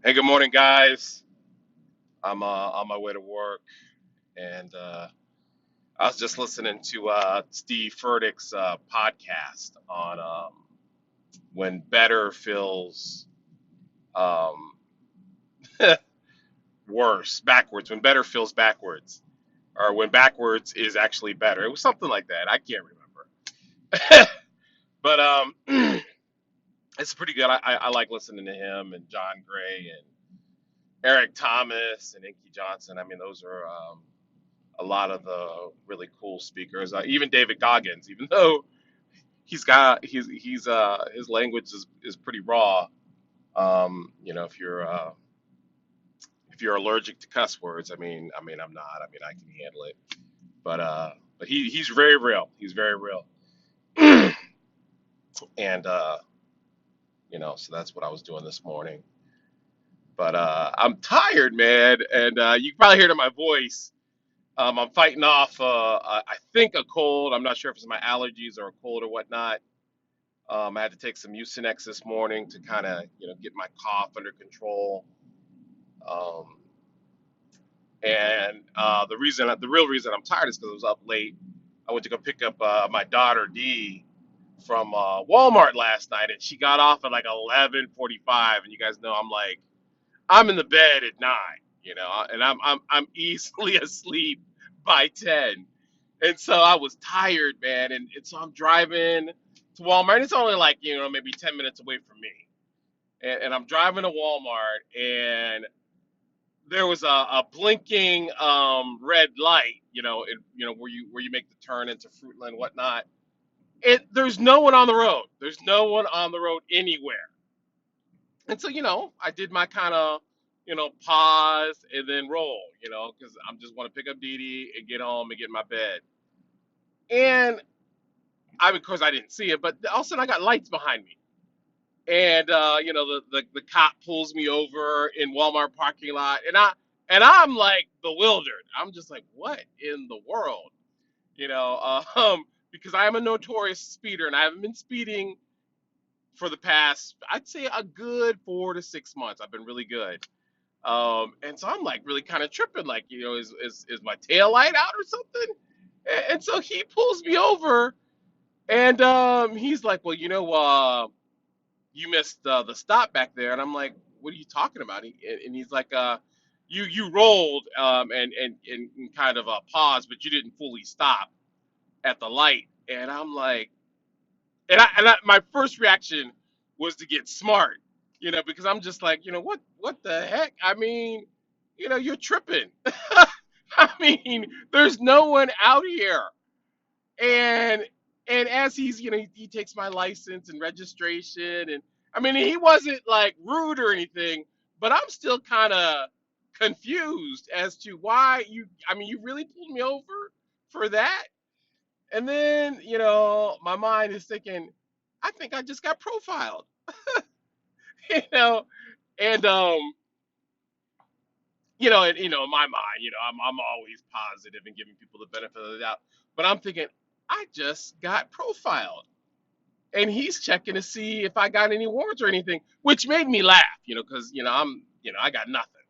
Hey, good morning, guys. I'm on my way to work, and I was just listening to Steve Furtick's podcast on when better feels um, worse, backwards. When better feels backwards, or when backwards is actually better. It was something like that. I can't remember, but it's pretty good. I like listening to him and John Gray and Eric Thomas and Inky Johnson. I mean, those are a lot of the really cool speakers. Even David Goggins, even though his language is pretty raw. If you're allergic to cuss words, I mean I'm not. I mean I can handle it, but he's very real. He's very real, and so that's what I was doing this morning. But I'm tired, man, and you can probably hear it in my voice. I'm fighting off, I think, a cold. I'm not sure if it's my allergies or a cold or whatnot. I had to take some Mucinex this morning to kind of, get my cough under control. Um, and the real reason I'm tired is because I was up late. I went to go pick up my daughter Dee from Walmart last night, and she got off at like 11:45. And you guys know I'm in the bed at 9, and I'm easily asleep by 10. And so I was tired, man, and so I'm driving to Walmart. It's only like maybe 10 minutes away from me, and I'm driving to Walmart, and there was a blinking red light, where you make the turn into Fruitland and whatnot. There's no one on the road. There's no one on the road anywhere. And so I did my kind of pause and then roll, because I'm just want to pick up Dee Dee and get home and get in my bed. And of course I didn't see it, but all of a sudden I got lights behind me. And the cop pulls me over in Walmart parking lot, and I'm like bewildered. I'm just like, what in the world, because I am a notorious speeder, and I haven't been speeding for the past, I'd say, a good 4 to 6 months. I've been really good, and so I'm like really kind of tripping, like, is my tail light out or something? And so he pulls me over, and he's like, well, you missed the stop back there. And I'm like, what are you talking about? And he's like, you rolled, and kind of paused, but you didn't fully stop at the light. And I'm like, my first reaction was to get smart, because I'm just like, what the heck? I mean, you're tripping. I mean, there's no one out here. And as he's, he takes my license and registration, and I mean, he wasn't like rude or anything, but I'm still kind of confused as to why you really pulled me over for that. And then, my mind is thinking, I think I just got profiled. you know, and in my mind, I'm always positive and giving people the benefit of the doubt, but I'm thinking, I just got profiled, and he's checking to see if I got any warrants or anything, which made me laugh, because I got nothing,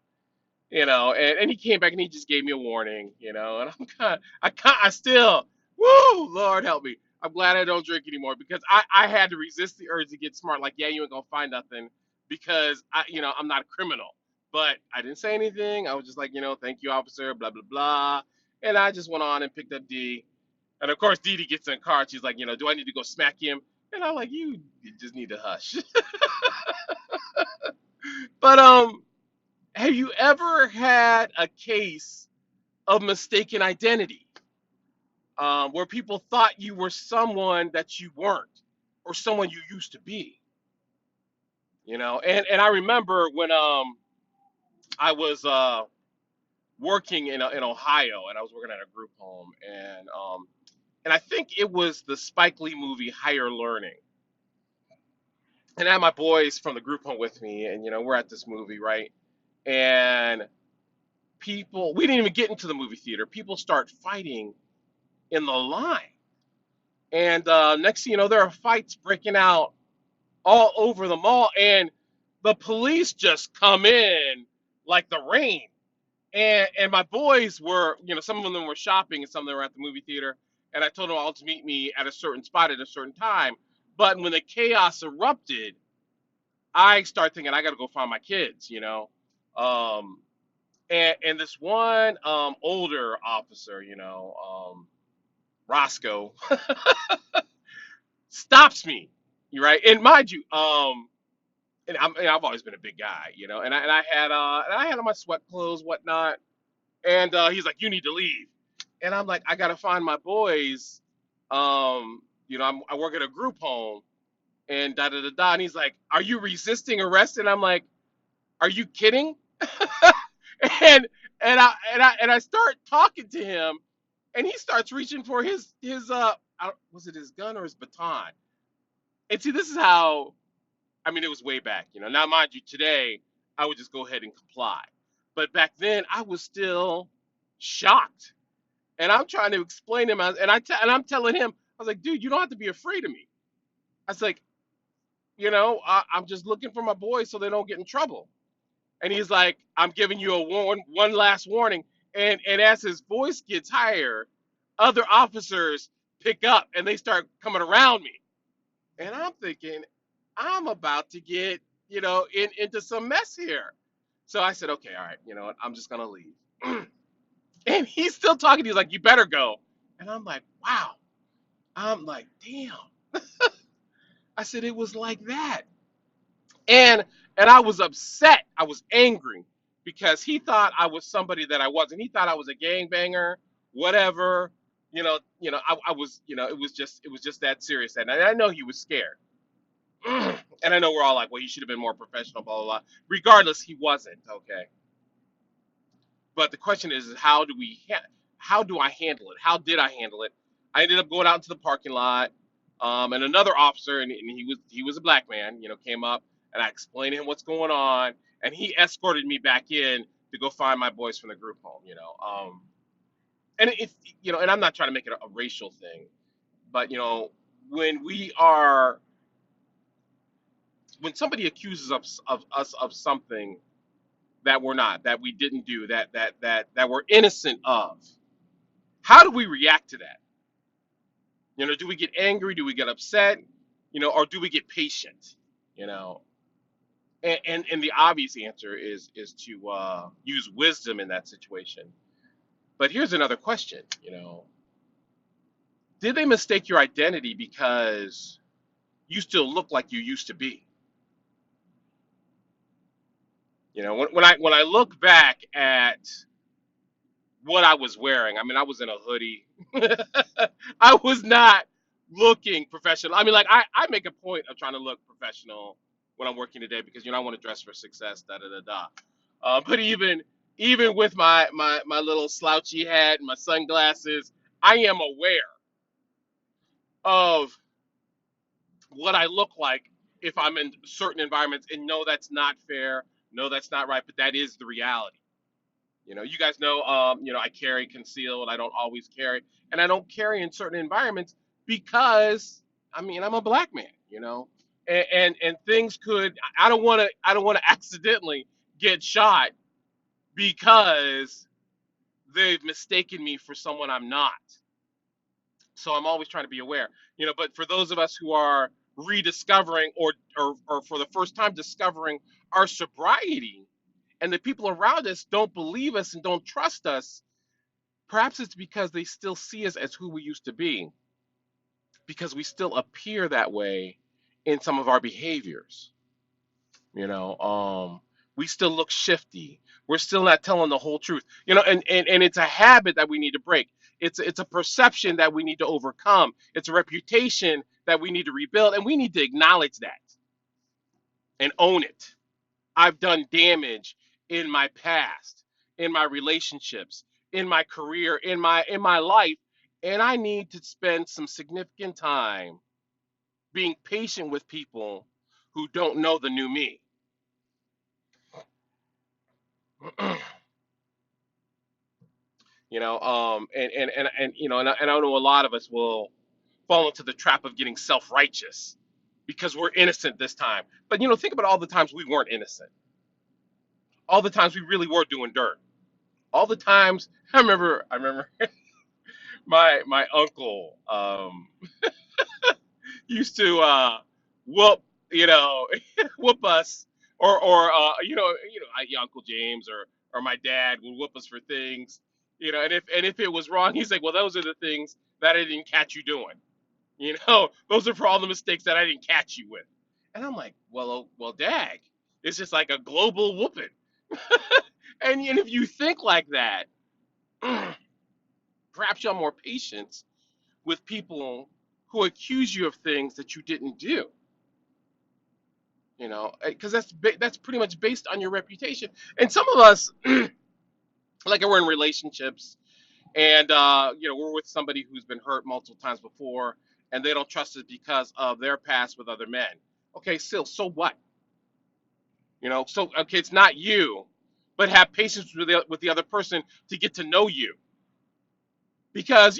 and he came back and he just gave me a warning, and I still, woo, Lord help me. I'm glad I don't drink anymore, because I had to resist the urge to get smart, like, yeah, you ain't gonna find nothing, because I'm not a criminal, but I didn't say anything. I was just like, thank you, officer, blah blah blah, and I just went on and picked up D. And of course, Dee Dee gets in the car. She's like, do I need to go smack him? And I'm like, you just need to hush. But have you ever had a case of mistaken identity, where people thought you were someone that you weren't, or someone you used to be? And I remember when I was working in Ohio, and I was working at a group home, and I think it was the Spike Lee movie Higher Learning. And I had my boys from the group home with me, and we're at this movie, right? And we didn't even get into the movie theater. People start fighting in the line, and next thing you know, there are fights breaking out all over the mall. And the police just come in like the rain. And my boys were, some of them were shopping and some of them were at the movie theater. And I told them all to meet me at a certain spot at a certain time. But when the chaos erupted, I start thinking I got to go find my kids. Um, and this one older officer, Roscoe, stops me. You right, and mind you, and I've always been a big guy, and I had on my sweat clothes, whatnot, and he's like, "You need to leave," and I'm like, "I gotta find my boys." I work at a group home, and da da da da. And he's like, "Are you resisting arrest?" And I'm like, "Are you kidding?" and and I start talking to him, and he starts reaching for his was it his gun or his baton? And see, this is how. I mean, it was way back. Now, mind you, today I would just go ahead and comply, but back then I was still shocked, and I'm trying to explain to him, and I'm telling him, I was like, "Dude, you don't have to be afraid of me." I was like, I'm just looking for my boys so they don't get in trouble. And he's like, "I'm giving you one last warning." And as his voice gets higher, other officers pick up and they start coming around me. And I'm thinking, I'm about to get, into some mess here. So I said, "Okay, all right, you know what? I'm just gonna leave." And he's still talking. He's like, "You better go." And I'm like, wow. I'm like, damn. I said it was like that. And I was upset. I was angry because he thought I was somebody that I wasn't. He thought I was a gangbanger, whatever. I was, it was just that serious. And I know he was scared. And I know we're all like, well, he should have been more professional, blah blah blah. Regardless, he wasn't. Okay. But the question is, how do I handle it? How did I handle it? I ended up going out into the parking lot, and another officer, and he was a black man, came up, and I explained to him what's going on, and he escorted me back in to go find my boys from the group home. And and I'm not trying to make it a racial thing, but when we are when somebody accuses of us of something that we're not, that we didn't do, that we're innocent of, how do we react to that? Do we get angry? Do we get upset? Or do we get patient? You know, and the obvious answer is to use wisdom in that situation. But here's another question. Did they mistake your identity because you still look like you used to be? When I look back at what I was wearing, I mean, I was in a hoodie. I was not looking professional. I mean, like I make a point of trying to look professional when I'm working today because I want to dress for success. Da da da da. But even with my little slouchy hat and my sunglasses, I am aware of what I look like if I'm in certain environments, and no, that's not fair. No, that's not right. But that is the reality. You guys know, I carry concealed. I don't always carry, and I don't carry in certain environments because, I mean, I'm a black man, and things could. I don't want to accidentally get shot because they've mistaken me for someone I'm not. So I'm always trying to be aware, But for those of us who are rediscovering or for the first time discovering our sobriety, and the people around us don't believe us and don't trust us, perhaps it's because they still see us as who we used to be, because we still appear that way in some of our behaviors. You know, we still look shifty. We're still not telling the whole truth. And it's a habit that we need to break. It's a perception that we need to overcome. It's a reputation that we need to rebuild, and we need to acknowledge that and own it. I've done damage in my past, in my relationships, in my career, in my life, and I need to spend some significant time being patient with people who don't know the new me. And I know a lot of us will fall into the trap of getting self-righteous. because we're innocent this time. But think about all the times we weren't innocent, all the times we really were doing dirt, all the times. I remember my uncle used to whoop whoop us, or Uncle James or my dad would whoop us for things, and if it was wrong, he's like, well, those are the things that I didn't catch you doing. Those are for all the mistakes that I didn't catch you with. And I'm like, well, dag, it's just like a global whooping. And if you think like that, perhaps you'll have more patience with people who accuse you of things that you didn't do. Because that's pretty much based on your reputation. And some of us, like we're in relationships, and we're with somebody who's been hurt multiple times before, and they don't trust us because of their past with other men. Okay, still, so what? So okay, it's not you, but have patience with the other person to get to know you. Because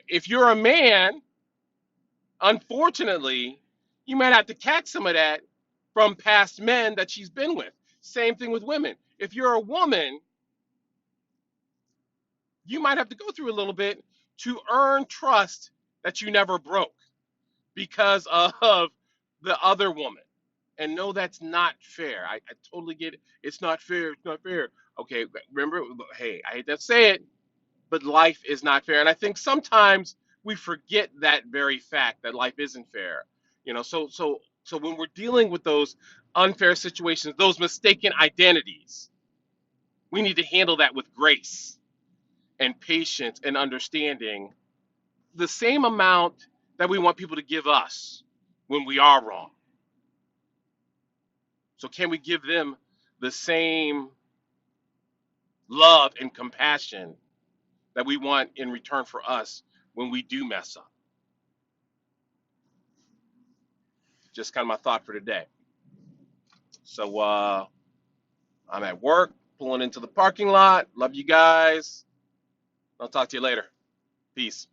if you're a man, unfortunately, you might have to catch some of that from past men that she's been with. Same thing with women. If you're a woman, you might have to go through a little bit to earn trust that you never broke because of the other woman. And no, that's not fair. I totally get it. It's not fair. It's not fair. Okay, remember, hey, I hate to say it, but life is not fair. And I think sometimes we forget that very fact that life isn't fair. So when we're dealing with those unfair situations, those mistaken identities, we need to handle that with grace and patience and understanding, the same amount that we want people to give us when we are wrong. So can we give them the same love and compassion that we want in return for us when we do mess up? Just kind of my thought for today. So I'm at work, pulling into the parking lot. Love you guys. I'll talk to you later. Peace.